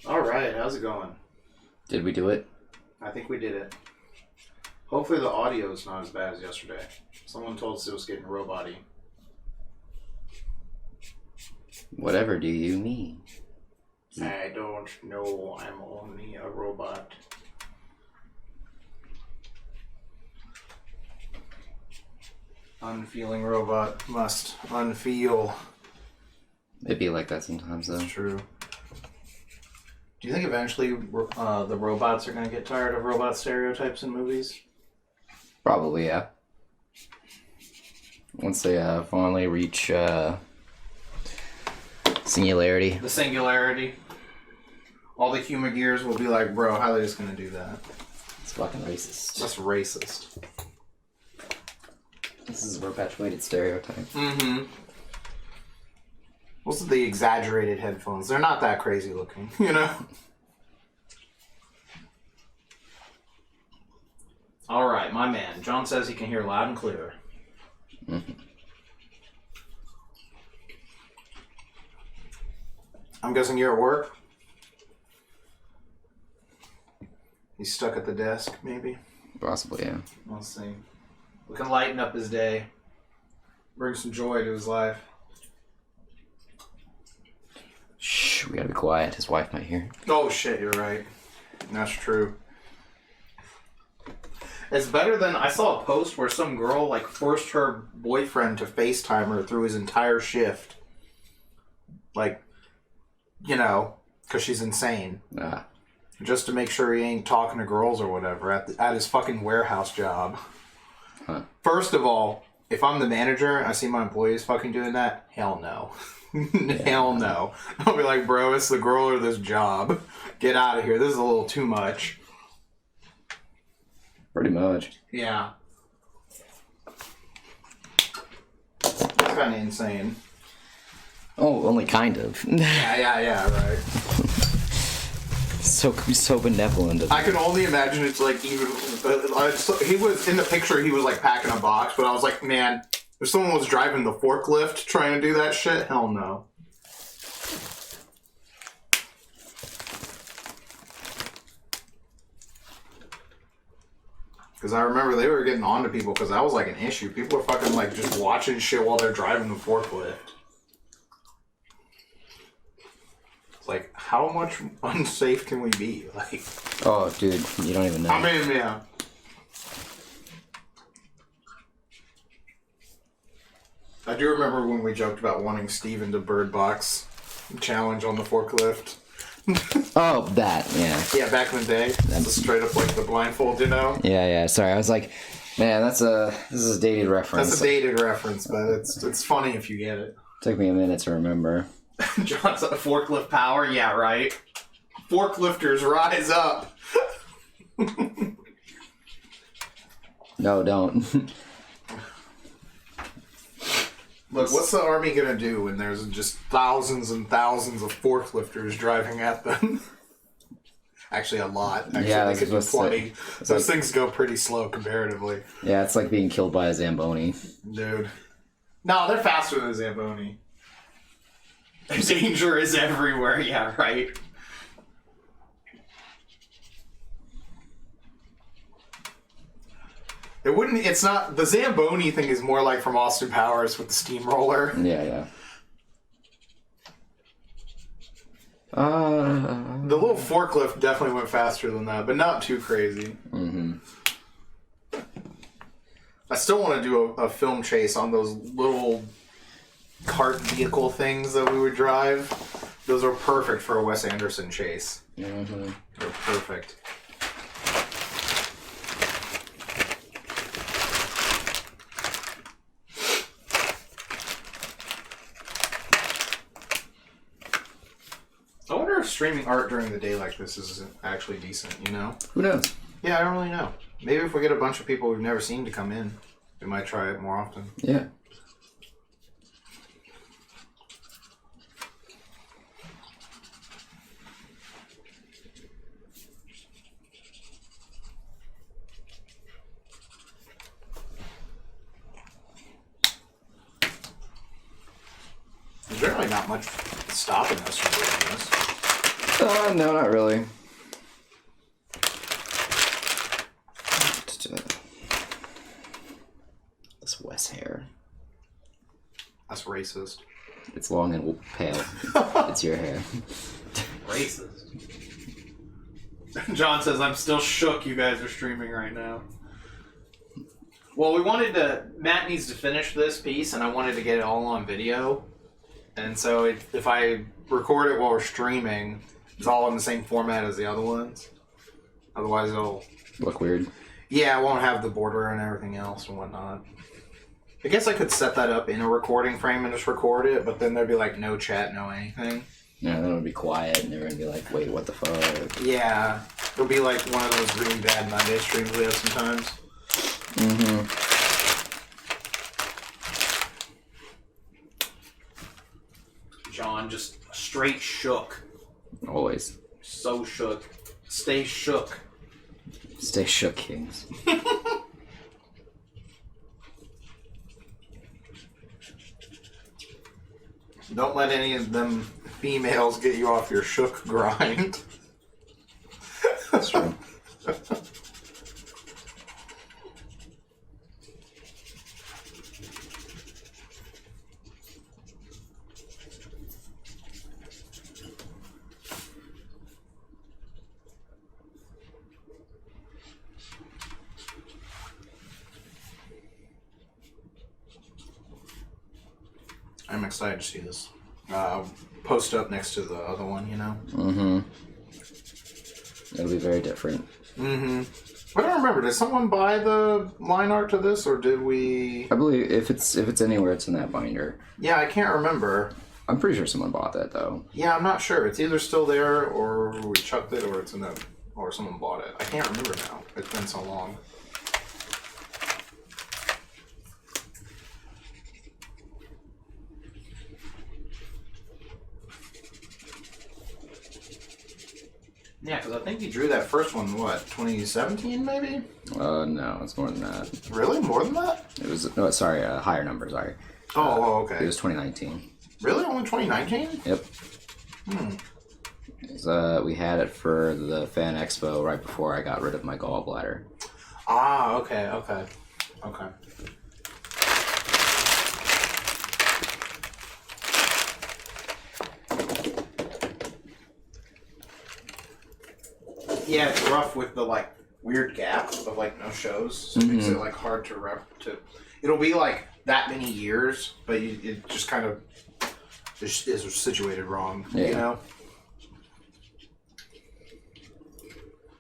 Alright, how's it going? Did we do it? I think we did it. Hopefully the audio is not as bad as yesterday. Someone told us it was getting robot-y. Whatever do you mean? I don't know. I'm only a robot. Unfeeling robot must unfeel. It'd be like that sometimes, though. That's true. Do you think eventually the robots are going to get tired of robot stereotypes in movies? Probably, yeah. Once they finally reach singularity. The singularity. All the human gears will be like, bro, how are they just going to do that? It's fucking racist. That's racist. This is a perpetuated stereotype. Mm-hmm. Those are the exaggerated headphones. They're not that crazy looking, you know? All right, my man. John says he can hear loud and clear. Mm-hmm. I'm guessing you're at work? He's stuck at the desk, maybe? Possibly, yeah. We'll see. We can lighten up his day. Bring some joy to his life. Shh, we gotta be quiet. His wife might hear. Oh, shit, you're right. That's true. It's better than... I saw a post where some girl, like, forced her boyfriend to FaceTime her through his entire shift. Like, you know, because she's insane. Ah. Just to make sure he ain't talking to girls or whatever at his fucking warehouse job. Huh. First of all, if I'm the manager and I see my employees fucking doing that, hell no. Hell no. I'll be like, bro, it's the girl or this job. Get out of here. This is a little too much. Pretty much. Yeah. It's kind of insane. Oh, only kind of. Yeah, right. So benevolent. I can only imagine it's like even... he was, in the picture, he was like packing a box, but I was like, man, if someone was driving the forklift trying to do that shit, hell no. Because I remember they were getting on to people because that was like an issue. People were fucking like just watching shit while they're driving the forklift. It's like, how much unsafe can we be? Like, oh, dude, you don't even know. I mean, yeah. I do remember when we joked about wanting Steven to Bird Box challenge on the forklift. Oh, that, yeah. Yeah, back in the day. That's straight up like the blindfold, you know? Yeah, sorry. I was like, man, this is a dated reference. That's a dated reference, but it's funny if you get it. Took me a minute to remember. John's at forklift power? Yeah, right. Forklifters, rise up. No, don't. Look, what's the army gonna do when there's just thousands and thousands of forklifters driving at them? Actually, a lot. Actually, yeah, they could do plenty. Those things go pretty slow comparatively. Yeah, it's like being killed by a Zamboni. Dude. No, they're faster than a Zamboni. Danger is everywhere, yeah, right. It's not, the Zamboni thing is more like from Austin Powers with the steamroller. Yeah. The little forklift definitely went faster than that, but not too crazy. Mm-hmm. I still want to do a film chase on those little cart vehicle things that we would drive. Those are perfect for a Wes Anderson chase. Mm-hmm. They're perfect. I wonder if streaming art during the day like this is actually decent, you know? Who knows? Yeah, I don't really know. Maybe if we get a bunch of people we've never seen to come in, we might try it more often. Yeah. There's really not much stopping us from doing this. No, not really. This Weiss hair. That's racist. It's long and pale. It's your hair. Racist. John says, I'm still shook you guys are streaming right now. Well, Matt needs to finish this piece, and I wanted to get it all on video. And so if I record it while we're streaming, it's all in the same format as the other ones. Otherwise it'll... Look weird. Yeah, it won't have the border and everything else and whatnot. I guess I could set that up in a recording frame and just record it, but then there'd be like no chat, no anything. Yeah, then it would be quiet, and everyone would be like, wait, what the fuck? Yeah. It'll be like one of those really bad Monday streams we have sometimes. Mm-hmm. John just straight shook. Always. So shook. Stay shook. Stay shook, kings. Don't let any of them females get you off your shook grind. That's true. I'm excited to see this. Post up next to the other one, you know? Mm-hmm. It'll be very different. Mm-hmm. I don't remember. Did someone buy the line art to this, or did we... I believe if it's anywhere, it's in that binder. Yeah, I can't remember. I'm pretty sure someone bought that, though. Yeah, I'm not sure. It's either still there, or we chucked it, or it's in the... or someone bought it. I can't remember now. It's been so long. Yeah, because I think you drew that first one, what, 2017 maybe? No, it's more than that. Really? More than that? It was, no, sorry, higher number, sorry. Okay. It was 2019. Really? Only 2019? Yep. We had it for the Fan Expo right before I got rid of my gallbladder. Ah, okay. Yeah, it's rough with the like weird gap of like no shows, so it makes it like hard to It'll be like that many years, but it just kind of is situated wrong. Yeah. You know,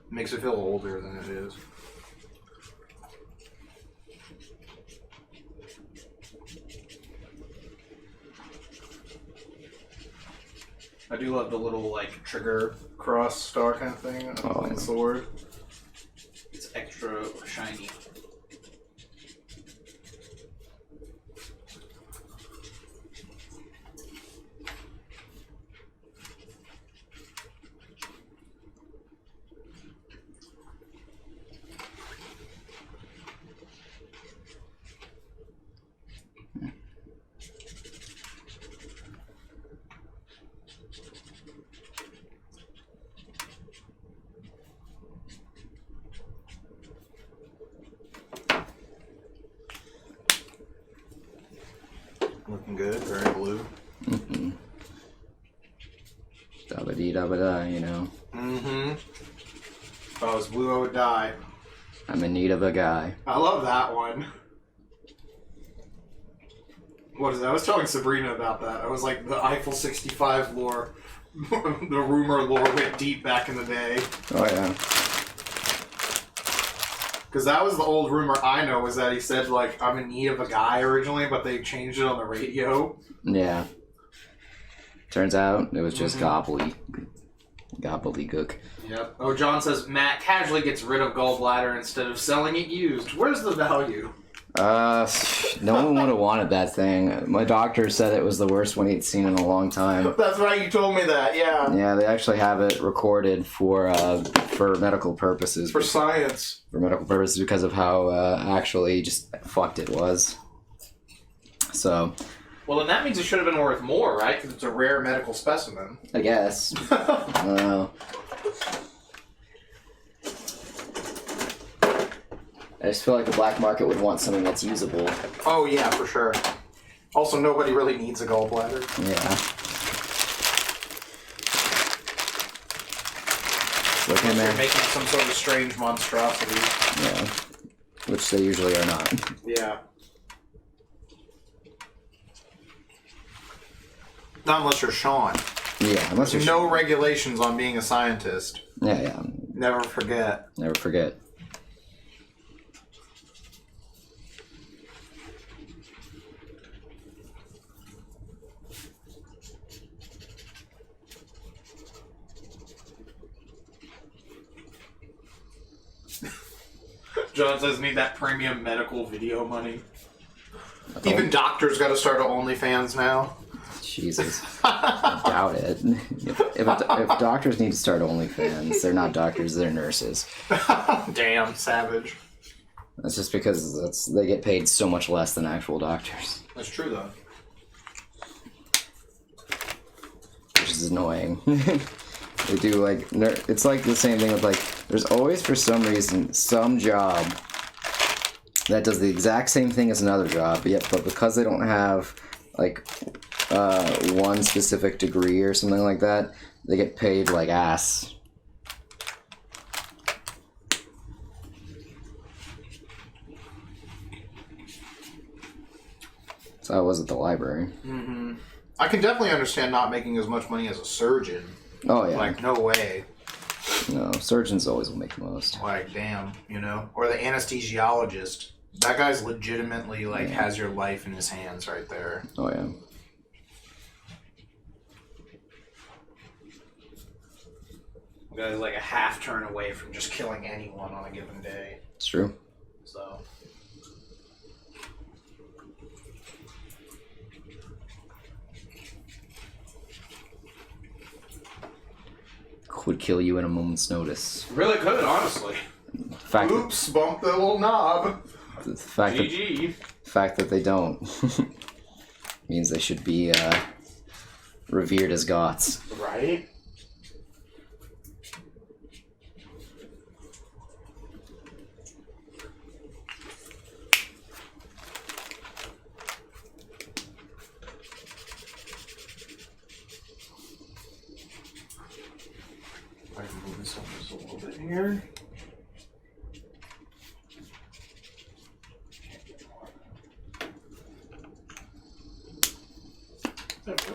makes it feel older than it is. I do love the little like trigger cross star kind of thing on the sword. It's extra shiny. Looking good, very blue. Mm-hmm. Dabba-dee-dabba-da, you know. Mm-hmm. If I was blue, I would die. I'm in need of a guy. I love that one. What is that? I was telling Sabrina about that. I was like, the Eiffel 65 lore, the rumor lore went deep back in the day. Oh, yeah. Because that was the old rumor I know, was that he said, like, I'm in need of a guy originally, but they changed it on the radio. Yeah. Turns out it was just gobbledygook. Yep. Oh, John says, Matt casually gets rid of gallbladder instead of selling it used. Where's the value? No one would have wanted that thing. My doctor said it was the worst one he'd seen in a long time. That's right, you told me that, yeah. Yeah, they actually have it recorded for medical purposes. For science. For medical purposes because of how actually just fucked it was. So... Well, then that means it should have been worth more, right? Because it's a rare medical specimen. I guess. I don't know. I just feel like the black market would want something that's usable. Oh, yeah, for sure. Also, nobody really needs a gallbladder. Yeah. Look in They're there. making some sort of strange monstrosity. Yeah. Which they usually are not. Yeah. Not unless you're Sean. Yeah, unless There's you're... no regulations on being a scientist. Yeah, yeah. Never forget. Never forget. John says need that premium medical video money. Even doctors got to start OnlyFans now. Jesus. I doubt it. If doctors need to start OnlyFans, they're not doctors, they're nurses. Damn, savage. That's just because they get paid so much less than actual doctors. That's true, though. Which is annoying. They do, like, it's like the same thing with, like, there's always, for some reason, some job that does the exact same thing as another job, but because they don't have, like, one specific degree or something like that, they get paid like ass. So I was at the library. Mm-hmm. I can definitely understand not making as much money as a surgeon. Oh, yeah. Like, no way. No, surgeons always will make the most. Like, damn, you know? Or the anesthesiologist. That guy's legitimately, like, has your life in his hands right there. Oh, yeah. The guy's like a half turn away from just killing anyone on a given day. It's true. So... Would kill you in a moment's notice. Really could, honestly. Oops, bumped the little knob. The fact GG. That they don't means they should be revered as gods. Right? I can move this up just a little bit here. There we go.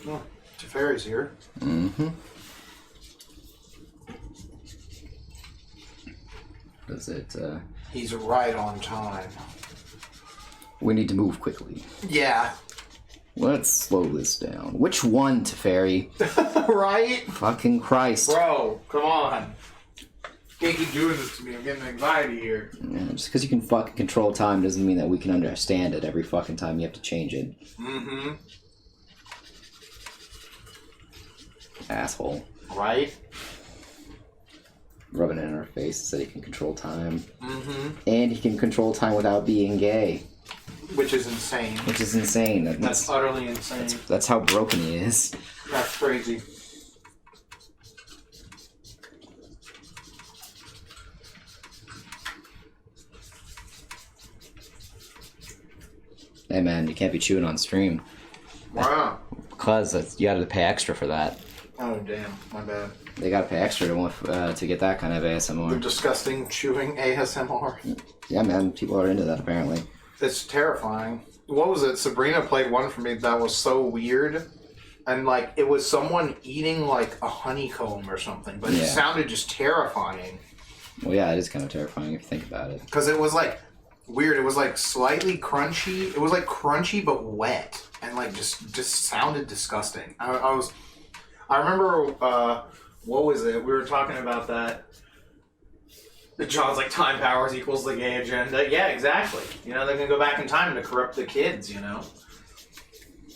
Oh, Teferi's here. Mm-hmm. Does it, He's right on time. we need to move quickly. Yeah. Let's slow this down. Which one, Teferi? Right? Fucking Christ. Bro, come on. Can't keep doing this to me. I'm getting anxiety here. Yeah, just because you can fucking control time doesn't mean that we can understand it every fucking time you have to change it. Mm-hmm. Asshole. Right? Rubbing it in our face so he can control time. Mm-hmm. And he can control time without being gay. Which is insane. Which is insane. That's utterly insane. That's how broken he is. That's crazy. Hey man, you can't be chewing on stream. Wow. Because you gotta pay extra for that. Oh, damn. My bad. They gotta pay extra to get that kind of The ASMR. disgusting chewing ASMR. Yeah man, people are into that apparently. It's terrifying. What was it? Sabrina played one for me that was so weird. And, like, it was someone eating, like, a honeycomb or something. But Yeah. it sounded just terrifying. Well yeah, it is kind of terrifying if you think about it. Because it was, like, weird. It was like slightly crunchy. It was like crunchy but wet, and like just sounded disgusting. I remember what was it? We were talking about that. John's like time powers equals the gay agenda. Yeah, exactly. You know, they're gonna go back in time to corrupt the kids. You know.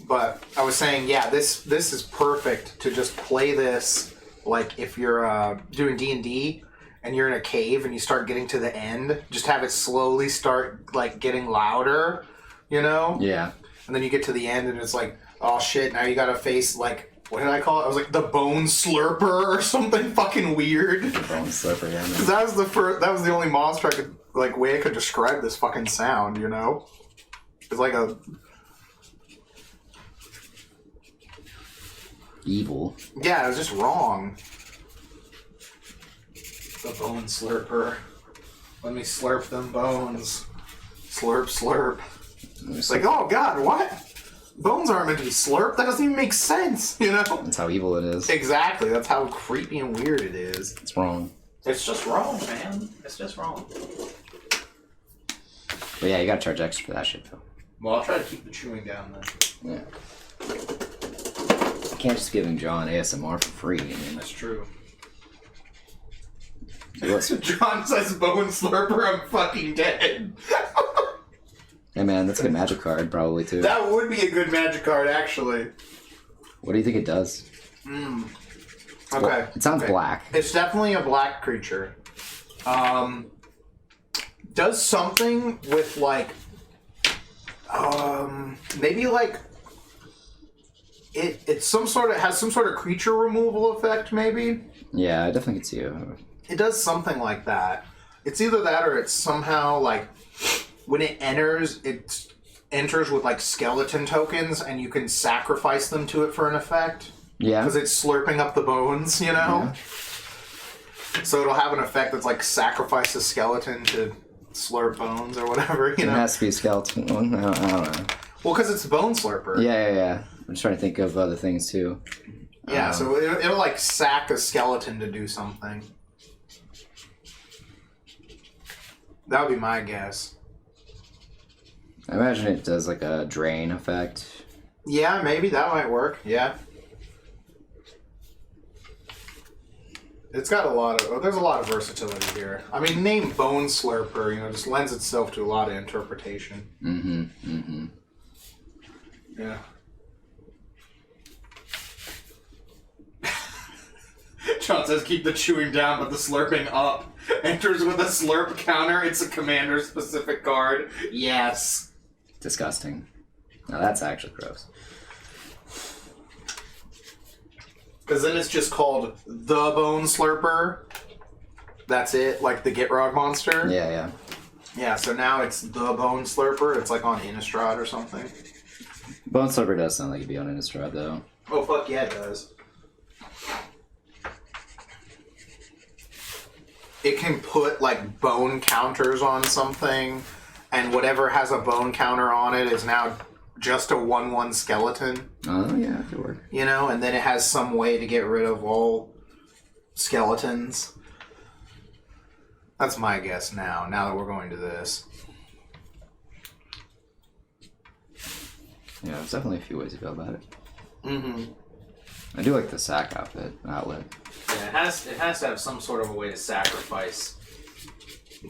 But I was saying, yeah, this is perfect to just play this. Like if you're doing D&D and you're in a cave and you start getting to the end, just have it slowly start like getting louder, you know? Yeah. And then you get to the end and it's like, oh shit, now you gotta face like, what did I call it? I was like the bone slurper or something fucking weird. The bone slurper, yeah. Man. That was the only monster I could like way I could describe this fucking sound, you know? It's like a evil. Yeah, it was just wrong. The bone slurper. Let me slurp them bones. Slurp, slurp. It's like, oh god, what? Bones aren't meant to be slurped? That doesn't even make sense, you know? That's how evil it is. Exactly, that's how creepy and weird it is. It's wrong. It's just wrong, man. It's just wrong. But yeah, you gotta charge extra for that shit, though. Well, I'll try to keep the chewing down then. Yeah. You can't just give him John ASMR for free. I mean, That's true. What's- John says bone slurper, I'm fucking dead. Hey man, that's a good magic card, probably too. That would be a good magic card, actually. What do you think it does? Okay. Well, it sounds black. It's definitely a black creature. Does something with like, maybe like, it's some sort of, has some sort of creature removal effect, maybe? Yeah, I definitely could see it. It does something like that. It's either that or it's somehow like, when it enters with like skeleton tokens and you can sacrifice them to it for an effect. Yeah. Because it's slurping up the bones, you know? Yeah. So it'll have an effect that's like sacrifice a skeleton to slurp bones or whatever, you know? It has to be a skeleton one. I don't know. Well, because it's a bone slurper. Yeah. I'm just trying to think of other things too. Yeah, so it'll like sack a skeleton to do something. That would be my guess. I imagine it does like a drain effect. Yeah, maybe that might work. Yeah. It's got there's a lot of versatility here. I mean, name Bone Slurper, just lends itself to a lot of interpretation. Yeah. John says keep the chewing down, but the slurping up. Enters with a slurp counter. It's a commander-specific card. Yes. Disgusting. Now that's actually gross. Because then it's just called the Bone Slurper. That's it, like the Gitrog monster. Yeah. Yeah, so now it's the Bone Slurper. It's like on Innistrad or something. Bone Slurper does sound like it'd be on Innistrad, though. Oh, fuck yeah, it does. It can put, like, bone counters on something, and whatever has a bone counter on it is now just a 1/1 skeleton. Oh, yeah, it could work. And then it has some way to get rid of all skeletons. That's my guess now that we're going to this. Yeah, there's definitely a few ways to go about it. Mm-hmm. I do like the sack outlet. Yeah, it has to have some sort of a way to sacrifice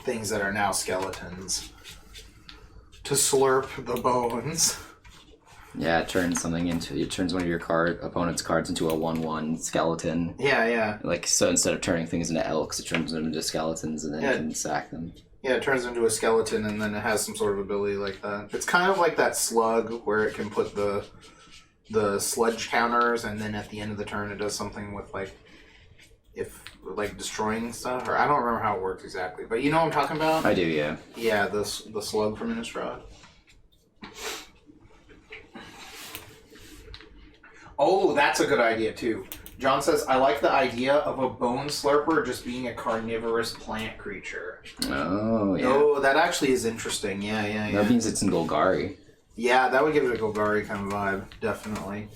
things that are now skeletons to slurp the bones. Yeah, it turns one of your opponent's cards into a 1/1 skeleton. Yeah. Like, so instead of turning things into elks, it turns them into skeletons and then you can sack them. Yeah, it turns into a skeleton and then it has some sort of ability like that. It's kind of like that slug where it can put the sledge counters and then at the end of the turn it does something with destroying stuff, or I don't remember how it works exactly, but you know what I'm talking about? I do, yeah. Yeah, the slug from Innistrad. Oh, that's a good idea too. John says, I like the idea of a bone slurper just being a carnivorous plant creature. Oh, yeah. Oh, that actually is interesting. Yeah. That means it's in Golgari. Yeah, that would give it a Golgari kind of vibe, definitely.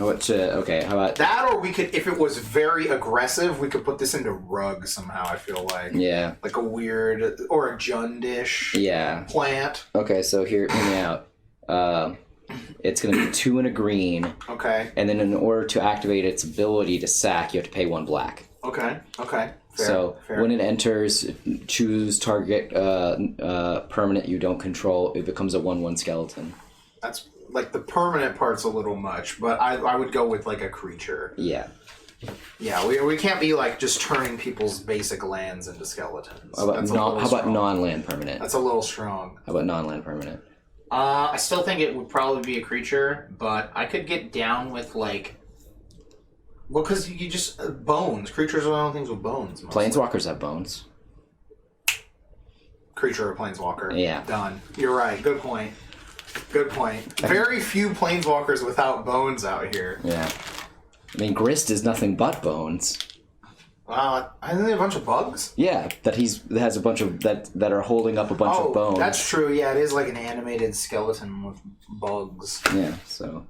Okay, how about... That, or we could, if it was very aggressive, we could put this into rug somehow, I feel like. Yeah. Like a weird, or a Jundish plant. Okay, so hear me out. It's going to be 2 and a green. Okay. And then in order to activate its ability to sack, you have to pay 1 black. Okay. Fair, so when it enters, choose target permanent you don't control. It becomes a 1/1 skeleton. That's like the permanent part's a little much, but I would go with like a creature. Yeah. Yeah, we can't be like just turning people's basic lands into skeletons. How about non-land permanent? That's a little strong. How about non-land permanent? I still think it would probably be a creature, but I could get down with like... Well, because you just... bones. Creatures are the only things with bones. Mostly. Planeswalkers have bones. Creature or planeswalker. Yeah. Done. You're right. Good point. Very few planeswalkers without bones out here. Yeah. I mean, Grist is nothing but bones. Isn't there a bunch of bugs? Yeah, that has a bunch of... that are holding up a bunch of bones. That's true. Yeah, it is like an animated skeleton with bugs. Yeah, so...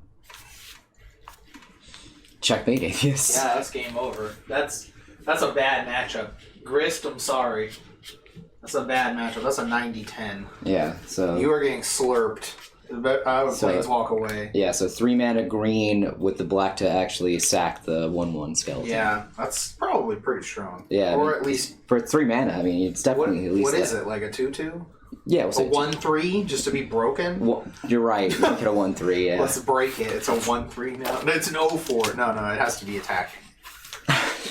Checkmate, Atheist. Yeah, that's game over. That's a bad matchup. Grist, I'm sorry. That's a bad matchup. That's a 90-10. Yeah, so... You are getting slurped. I would planeswalk away. Yeah, so 3 mana green with the black to actually sack the 1/1 skeleton. Yeah, that's probably pretty strong. Yeah, or at least... For 3 mana, I mean, it's definitely at least... What is it, like a 2/2? Yeah, a 1/3 just to be broken. Well, you're right. Make it a 1/3. Yeah. Let's break it. It's a 1/3 now. No, it's an 0/4. No, it has to be attacking.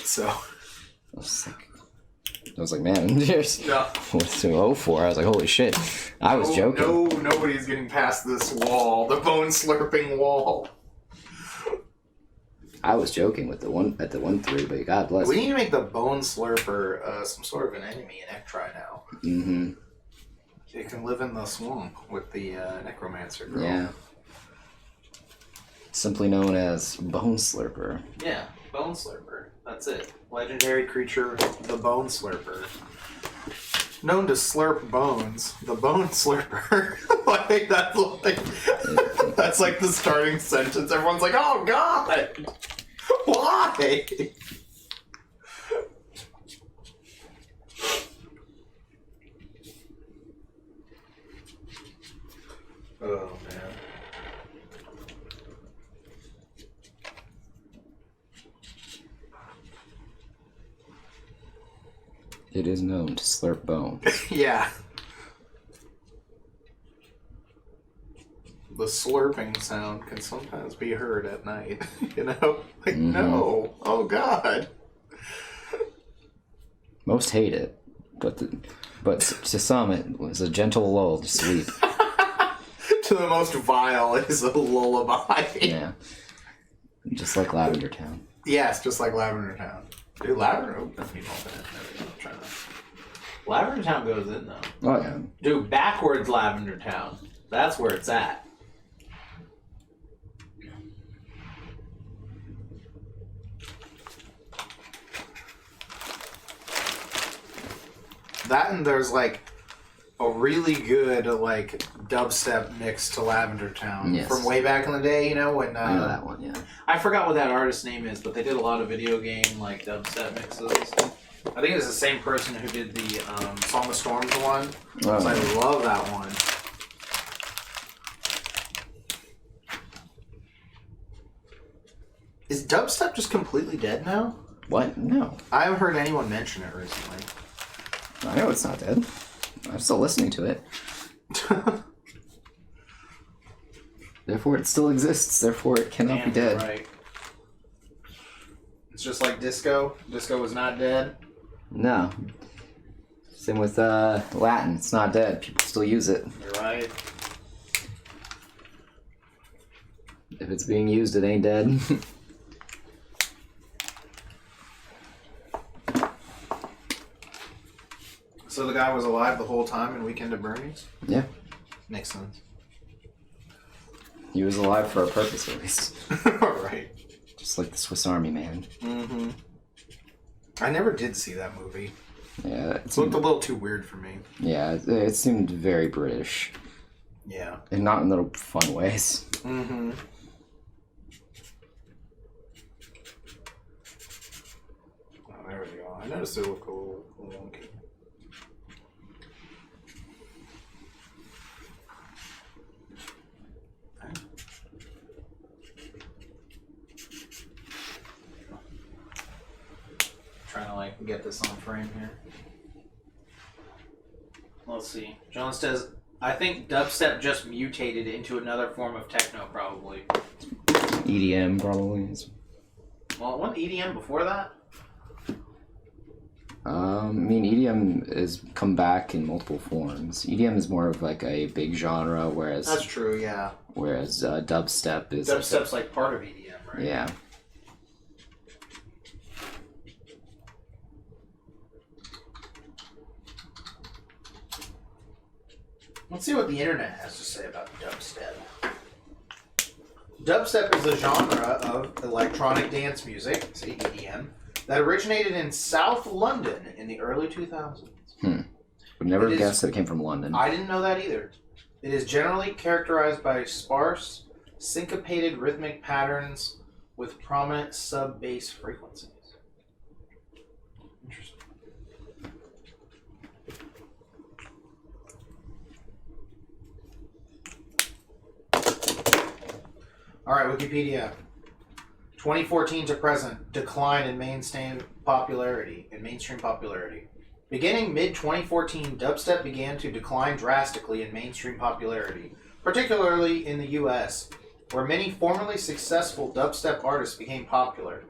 So I was like, man, there's what's 0/4? I was like, holy shit! I was joking. No, nobody's getting past this wall. The bone slurping wall. I was joking with the 1/3, but God bless. We need to make the bone slurper some sort of an enemy in Ektri now. Mm-hmm. It can live in the swamp with the necromancer girl. Yeah. Simply known as Bone Slurper. Yeah, Bone Slurper. That's it. Legendary creature, the Bone Slurper. Known to slurp bones, the Bone Slurper. That's like the starting sentence. Everyone's like, oh God! Why? Oh, man. It is known to slurp bone. Yeah. The slurping sound can sometimes be heard at night. You know? Like, no. Oh, God. Most hate it, but to some it was a gentle lull to sleep. To the most vile, it is a lullaby. Yeah. Just like Lavender Town. Yes, just like Lavender Town. Dude, Lavender Town goes in, though. Oh, yeah. Dude, backwards Lavender Town. That's where it's at. That and there's like a really good like dubstep mix to Lavender Town from way back in the day, you know, when I know that one, yeah. I forgot what that artist's name is, but they did a lot of video game like dubstep mixes. I think it's the same person who did the Song of Storms one. Oh. So I love that one. Is dubstep just completely dead now? What? No. I haven't heard anyone mention it recently. I know it's not dead. I'm still listening to it. Therefore, it still exists. Therefore, it cannot be dead. Right. It's just like disco. Disco was not dead. No. Same with Latin. It's not dead. People still use it. You're right. If it's being used, it ain't dead. So the guy was alive the whole time in Weekend at Bernie's? Yeah. Makes sense. He was alive for a purpose, at least. Right. Just like the Swiss Army Man. Mm-hmm. I never did see that movie. Yeah. It looked a little too weird for me. Yeah, it seemed very British. Yeah. And not in little fun ways. Mm-hmm. noticed it looked a little wonky. Trying to like get this on frame here. Let's see. John says, I think dubstep just mutated into another form of techno, probably. EDM, probably. Well, wasn't EDM before that? I mean, EDM has come back in multiple forms. EDM is more of like a big genre, whereas That's true, yeah. Whereas dubstep is Dubstep's like part of EDM, right? Yeah. Let's see what the internet has to say about dubstep. Dubstep is a genre of electronic dance music, say EDM, that originated in South London in the early 2000s. Would never guess that it came from London. I didn't know that either. It is generally characterized by sparse, syncopated rhythmic patterns with prominent sub-bass frequencies. Interesting. All right, Wikipedia. 2014 to present, decline in mainstream popularity. Beginning mid-2014, dubstep began to decline drastically in mainstream popularity, particularly in the US, where many formerly successful dubstep artists became popular.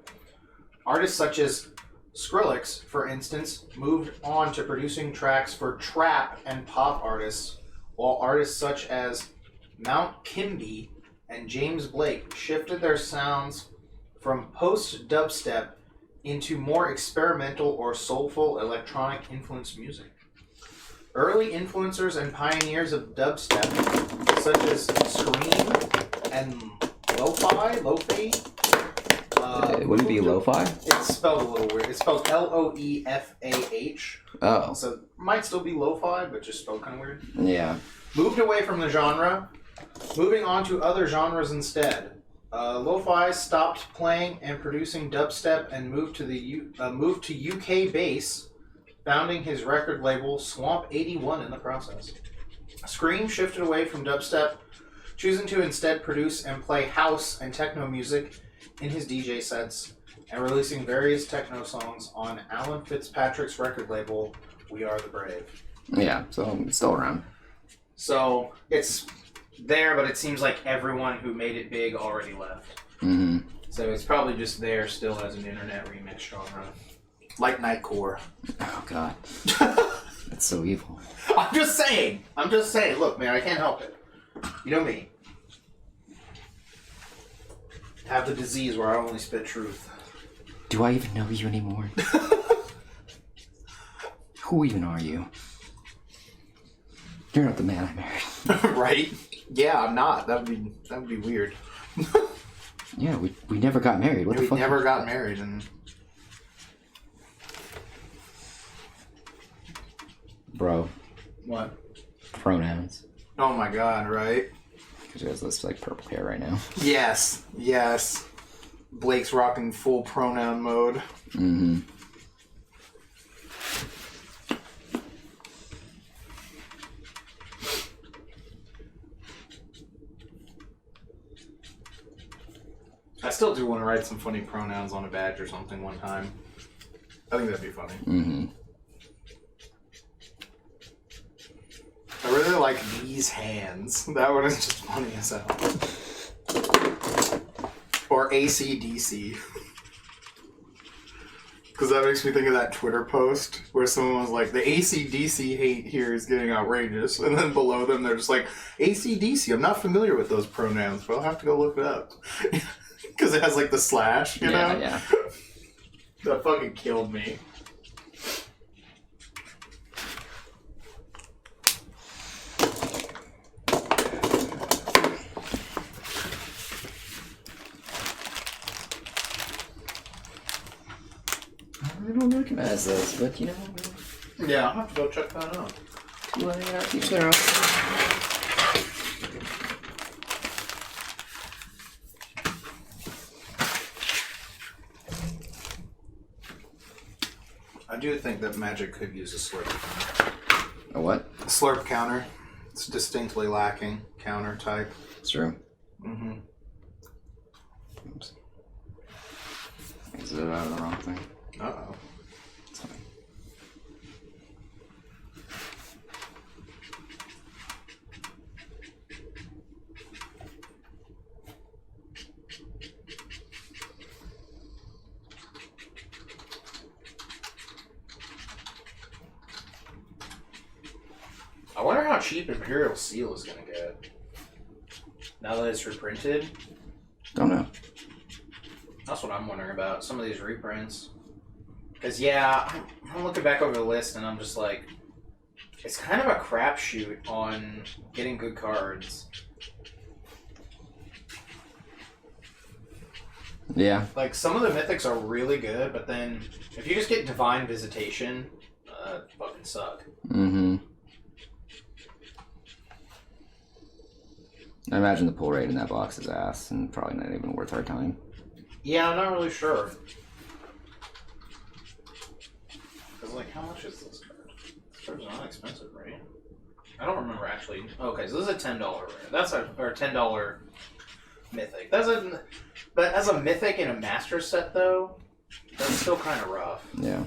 Artists such as Skrillex, for instance, moved on to producing tracks for trap and pop artists, while artists such as Mount Kimby and James Blake shifted their sounds from post-dubstep into more experimental or soulful electronic-influenced music. Early influencers and pioneers of dubstep, such as Scream and Lo-Fi, wouldn't it be lo-fi? It's spelled a little weird. It's spelled Loefah. Oh. So it might still be lo-fi, but just spelled kind of weird. Yeah. Moved away from the genre, moving on to other genres instead. Lo-Fi stopped playing and producing dubstep and moved to UK bass, founding his record label Swamp 81 in the process. Scream shifted away from dubstep, choosing to instead produce and play house and techno music in his DJ sets, and releasing various techno songs on Alan Fitzpatrick's record label We Are the Brave. Yeah, so it's still around. So it's there, but it seems like everyone who made it big already left. Mm-hmm. So it's probably just there still as an internet remix genre. Like Nightcore. Oh, God. That's so evil. I'm just saying. Look, man, I can't help it. You know me. Have the disease where I only spit truth. Do I even know you anymore? Who even are you? You're not the man I married. Right? Yeah, I'm not. That would be weird. Yeah, we never got married. What the fuck? We never got married, and bro. What? Pronouns. Oh my god, right? Because he has this like purple hair right now. Yes. Blake's rocking full pronoun mode. Mm-hmm. I still do want to write some funny pronouns on a badge or something one time. I think that'd be funny. Mm-hmm. I really like these hands. That one is just funny as hell. Or AC/DC. Because that makes me think of that Twitter post where someone was like, the AC/DC hate here is getting outrageous. And then below them, they're just like, AC/DC, I'm not familiar with those pronouns, but I'll have to go look it up. Because it has like the slash, you know? Yeah. That fucking killed me. I don't recognize those, but you know. Yeah, I'll have to go check that out. Each their own. I do think that Magic could use a slurp counter. A what? A slurp counter. It's distinctly lacking counter type. It's true. Mm-hmm. Oops. Exited out of the wrong thing. Uh-oh. It's fine. I wonder how cheap Imperial Seal is going to get. Now that it's reprinted. Don't know. That's what I'm wondering about. Some of these reprints. Because, yeah, I'm looking back over the list and I'm just like, it's kind of a crapshoot on getting good cards. Yeah. Like, some of the mythics are really good, but then if you just get Divine Visitation, fucking suck. Mm-hmm. I imagine the pull rate in that box is ass and probably not even worth our time. Yeah, I'm not really sure. Because, like, how much is this card? This card's not expensive, right? I don't remember actually. Okay, so this is a $10 rare. That's a $10 mythic. But as a mythic in a master set, though, that's still kind of rough. Yeah.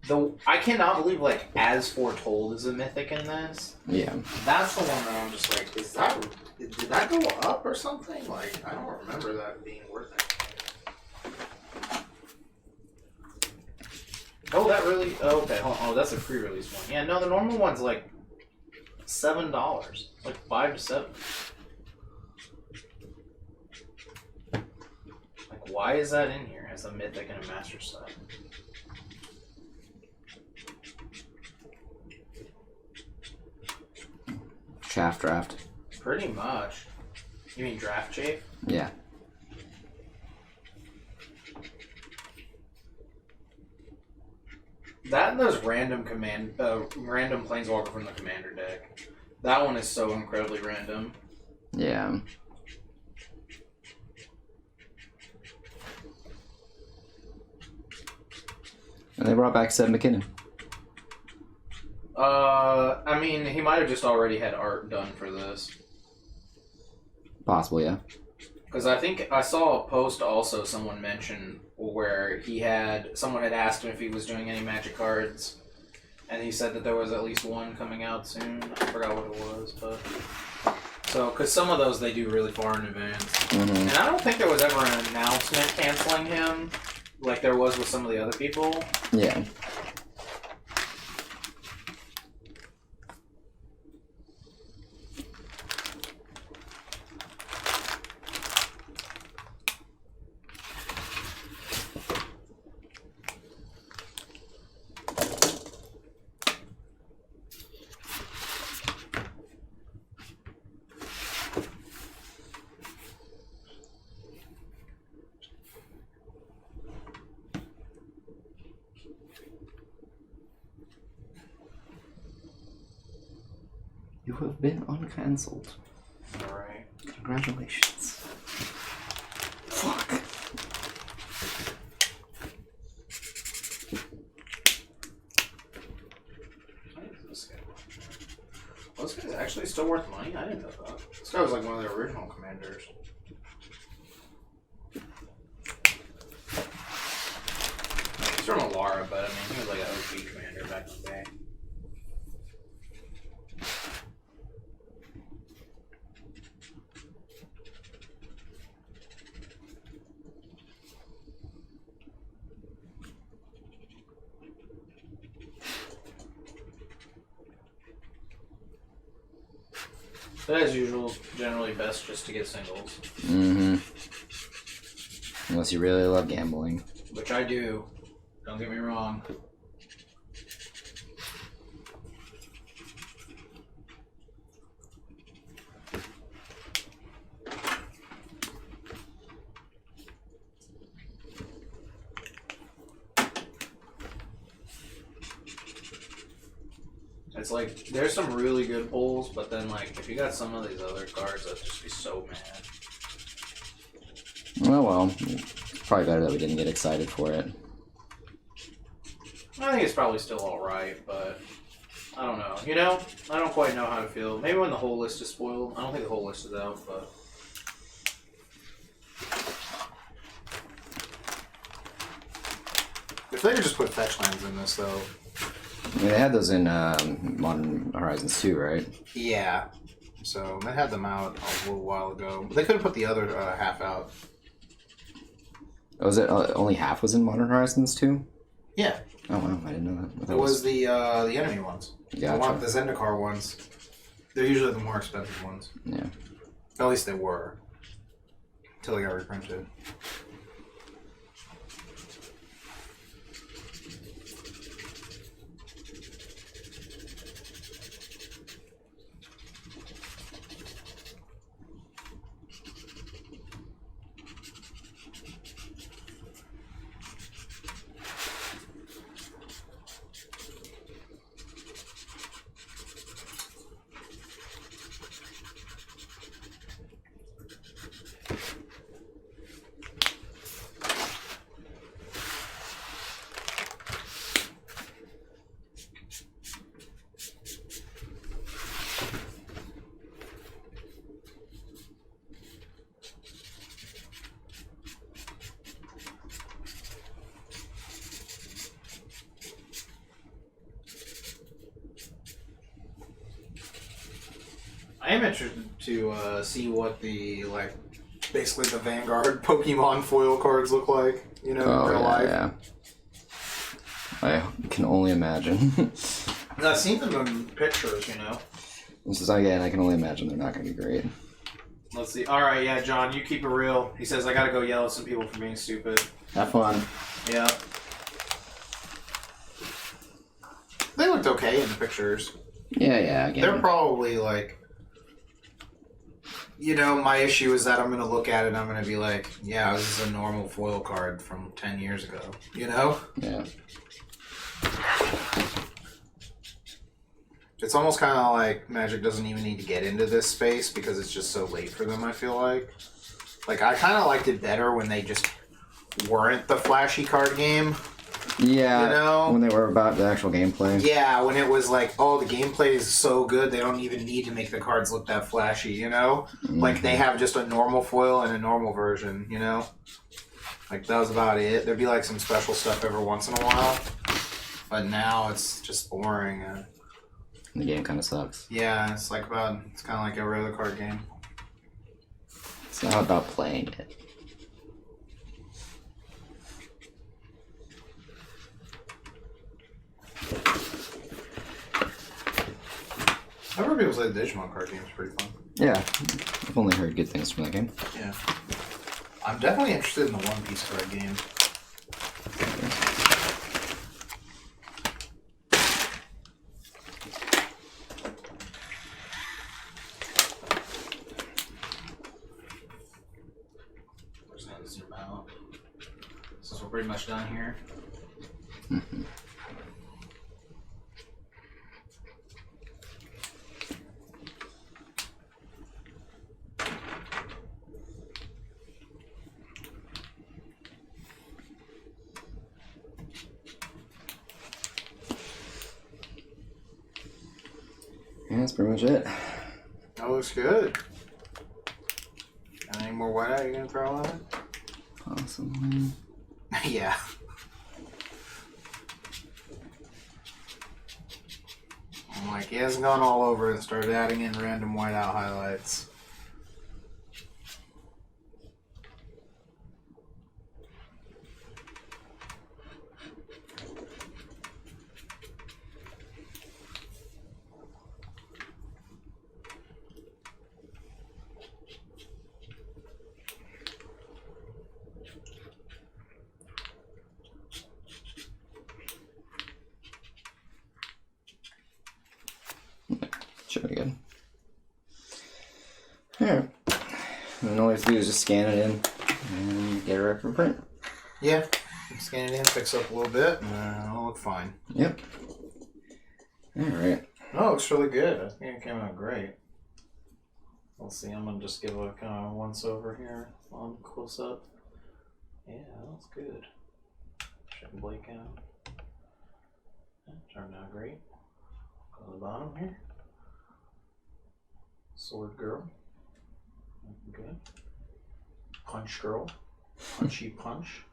Though I cannot believe like As Foretold is a mythic in this. Yeah. That's the one that I'm just like, did that go up or something? Like, I don't remember that being worth it. Oh, that really? Oh, okay, hold on. Oh, that's a pre-release one. Yeah, no, the normal one's like $7, like 5 to 7. Like, why is that in here as a mythic and a master set? Shaft draft. Pretty much. You mean draft chafe? Yeah. That and those random random planeswalker from the commander deck. That one is so incredibly random. Yeah. And they brought back Seth McKinnon. I mean, he might have just already had art done for this. Possibly, yeah. Because I think I saw a post also someone mentioned where someone had asked him if he was doing any Magic cards, and he said that there was at least one coming out soon. I forgot what it was, but... So, because some of those they do really far in advance. Mm-hmm. And I don't think there was ever an announcement canceling him, like there was with some of the other people. Yeah. You have been uncancelled. Alright. Congratulations. Fuck. What is this guy? Well, this guy's actually still worth money? I didn't know that. This guy was like one of the original commanders. He's from Alara, but I mean, he was like an OG commander back in the day. But as usual, generally best just to get singles. Mm-hmm. Unless you really love gambling. Which I do. Don't get me wrong. It's like, there's some really good pulls, but then like, if you got some of these other cards, I'd just be so mad. Oh well. probably better that we didn't get excited for it. I think it's probably still alright, but I don't know. You know, I don't quite know how to feel. Maybe when the whole list is spoiled. I don't think the whole list is out, but... If they could just put fetch lands in this, though. I mean, they had those in Modern Horizons 2, right? Yeah. So, they had them out a little while ago. But they could have put the other half out. Oh, was it only half was in Modern Horizons 2? Yeah. Oh, wow. I didn't know that. It was the enemy ones. Gotcha. The Zendikar ones. They're usually the more expensive ones. Yeah. At least they were. Until they got reprinted. I am interested to see what the, like, basically the Vanguard Pokemon foil cards look like, you know, in real life. Yeah. I can only imagine. I've seen them in pictures, you know. This is, again, I can only imagine they're not going to be great. Let's see. Alright, yeah, John, you keep it real. He says, I gotta go yell at some people for being stupid. Have fun. Yeah. They looked okay in the pictures. Yeah, again. They're probably, like... You know, my issue is that I'm going to look at it and I'm going to be like, yeah, this is a normal foil card from 10 years ago. You know? Yeah. It's almost kind of like Magic doesn't even need to get into this space because it's just so late for them, I feel like. Like, I kind of liked it better when they just weren't the flashy card game. Yeah, you know? When they were about the actual gameplay. Yeah, when it was like, oh, the gameplay is so good, they don't even need to make the cards look that flashy, you know? Mm-hmm. Like, they have just a normal foil and a normal version, you know? Like, that was about it. There'd be, like, some special stuff every once in a while. But now it's just boring. And the game kind of sucks. Yeah, it's kind of like every other card game. It's not about playing it. I've heard people say the Digimon card game is pretty fun. Yeah, I've only heard good things from that game. Yeah. I'm definitely interested in the One Piece card game. Where's that zoom out? Since we're pretty much done here. Mm-hmm. Yeah, that's pretty much it. That looks good. Got any more white out you gonna throw on it? Possibly. Yeah. I'm like, he hasn't gone all over and started adding in random whiteout highlights. Should be good. Alright. And all we have to do is just scan it in and get it ready for print. Yeah. Scan it in, fix up a little bit, and it'll look fine. Yep. Alright. No, it looks really good. I think it came out great. Let's see, I'm going to just give a kind of once over here on close up. Yeah, that's good. Check Blake out. Turned out great. Go to the bottom here. Sword girl. Good. Punch girl. Punchy punch.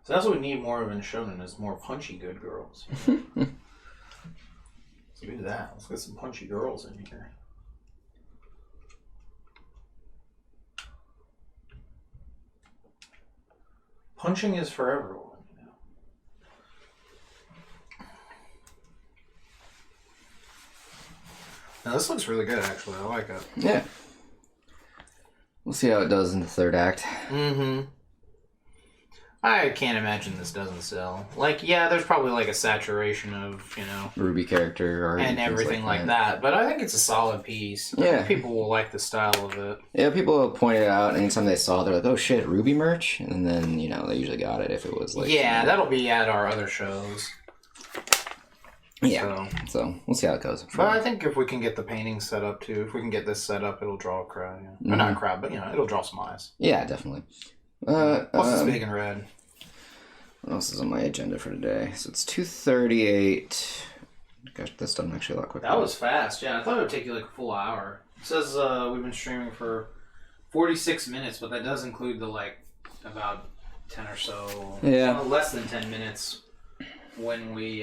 So that's what we need more of in shonen, is more punchy good girls. Let's do that. Let's get some punchy girls in here. Punching is for everyone, you know. Now this looks really good, actually. I like it. Yeah. We'll see how it does in the third act. Mm-hmm. I can't imagine this doesn't sell. Like, yeah, there's probably like a saturation of, you know, RWBY character art and everything like that. But I think it's a solid piece. I think people will like the style of it. Yeah, people have pointed it out anytime they saw it, they're like, oh shit, RWBY merch? And then, you know, they usually got it if it was like... Yeah, that'll be at our other shows. Yeah, so we'll see how it goes. But I think if we can get the painting set up too, if we can get this set up, it'll draw a crowd. Yeah. Mm-hmm. Or not a crowd, but, you know, it'll draw some eyes. Yeah, definitely. Plus it's big and red. What else is on my agenda for today? So it's 2:38. Gosh, that's done actually a lot quicker. That was fast, yeah. I thought it would take you like a full hour. It says we've been streaming for 46 minutes, but that does include the like about 10 or so. Yeah. Less than 10 minutes when we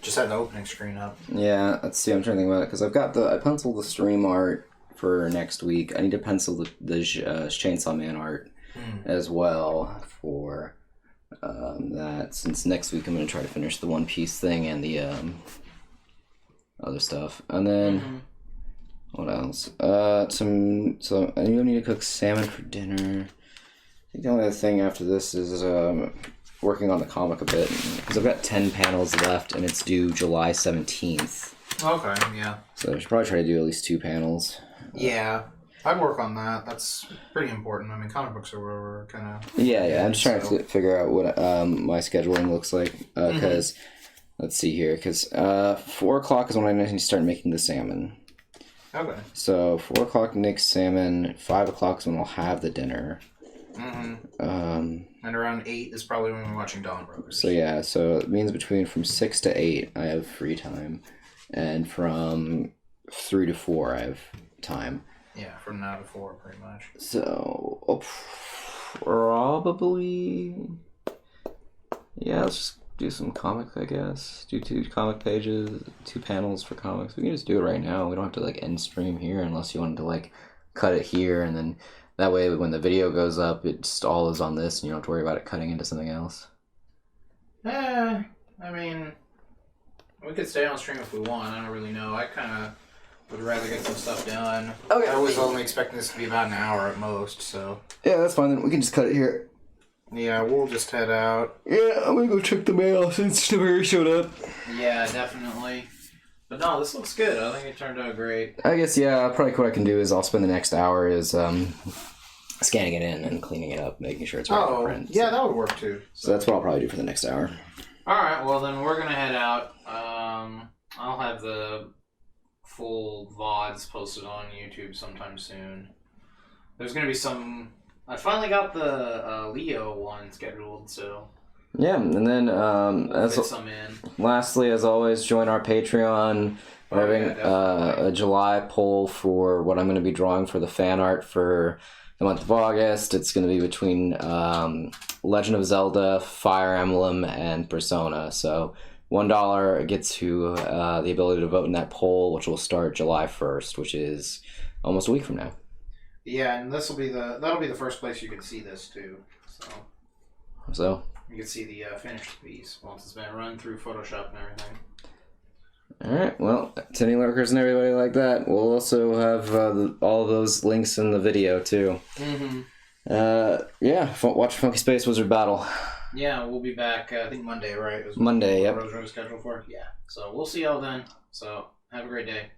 just had the opening screen up. Yeah, let's see. I'm trying to think about it because I penciled the stream art for next week. I need to pencil the Chainsaw Man art as well for that, since next week I'm going to try to finish the One Piece thing and the other stuff. And then what else? So I need to cook salmon for dinner. I think the only other thing after this is working on the comic a bit, because I've got 10 panels left and it's due July 17th. Okay, yeah. So I should probably try to do at least 2 panels. Yeah, I'd work on that. That's pretty important. I mean, comic books are kind of... Yeah. I'm just trying to figure out what my scheduling looks like. Because, let's see here. Because 4 o'clock is when I need to start making the salmon. Okay. So 4 o'clock makes salmon. 5 o'clock is when I'll have the dinner. And around 8 is probably when we're watching Dawn Brothers. So yeah, so it means from 6 to 8 I have free time. And from 3 to 4 I have time. Yeah, from now to 4, pretty much. So, probably... Yeah, let's just do some comics, I guess. Do 2 comic pages, 2 panels for comics. We can just do it right now. We don't have to, like, end stream here unless you wanted to, like, cut it here. And then that way, when the video goes up, it just all is on this and you don't have to worry about it cutting into something else. I mean, we could stay on stream if we want. I don't really know. I kind of... would rather get some stuff done. Okay. I was only expecting this to be about an hour at most, so... Yeah, that's fine then. We can just cut it here. Yeah, we'll just head out. Yeah, I'm gonna go check the mail since Taveri showed up. Yeah, definitely. But no, this looks good. I think it turned out great. I guess, yeah, probably what I can do is I'll spend the next hour is scanning it in and cleaning it up, making sure it's ready for print. Yeah, that would work too. So that's what I'll probably do for the next hour. Alright, well then we're gonna head out. I'll have the full VODs posted on YouTube sometime soon. There's gonna be some... I finally got the Leo one scheduled, so... Yeah, and then we'll fit some in. Lastly, as always, join our Patreon. We're having a July poll for what I'm going to be drawing for the fan art for the month of August. It's going to be between Legend of Zelda, Fire Emblem, and Persona. So $1 gets you the ability to vote in that poll, which will start July 1st, which is almost a week from now. Yeah, and that'll be the first place you can see this too. So you can see the finished piece once it's been run through Photoshop and everything. Alright, well, Tinny Lurkers and everybody like that. We'll also have all of those links in the video too. Yeah, watch Funky Space Wizard Battle. Yeah, we'll be back, I think Monday, right? Monday, yep. What I was scheduled for? Yeah. So we'll see y'all then. So have a great day.